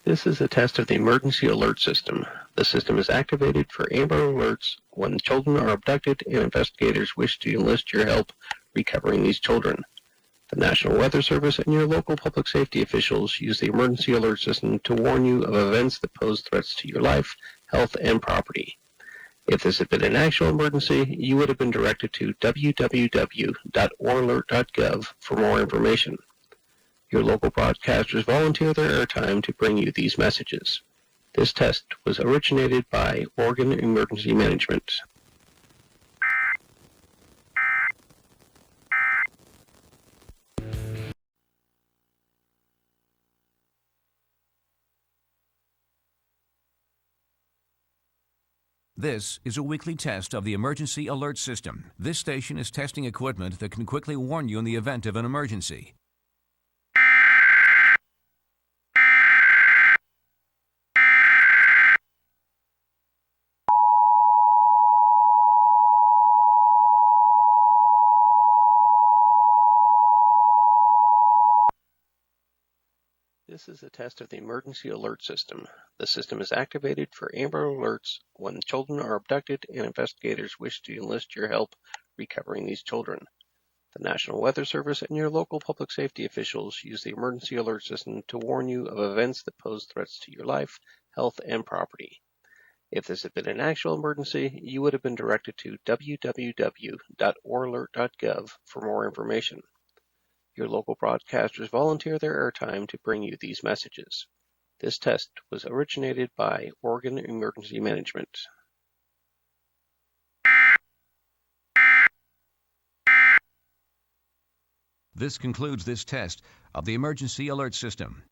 This is a test of the emergency alert system. The system is activated for Amber Alerts when children are abducted and investigators wish to enlist your help recovering these children. The National Weather Service and your local public safety officials use the emergency alert system to warn you of events that pose threats to your life, health, and property. If this had been an actual emergency, you would have been directed to www.oralert.gov for more information. Your local broadcasters volunteer their airtime to bring you these messages. This test was originated by Oregon Emergency Management. This is a weekly test of the emergency alert system. This station is testing equipment that can quickly warn you in the event of an emergency. This is a test of the emergency alert system. The system is activated for Amber Alerts when children are abducted and investigators wish to enlist your help recovering these children. The National Weather Service and your local public safety officials use the emergency alert system to warn you of events that pose threats to your life, health, and property. If this had been an actual emergency, you would have been directed to www.oralert.gov for more information. Your local broadcasters volunteer their airtime to bring you these messages. This test was originated by Oregon Emergency Management. This concludes this test of the emergency alert system.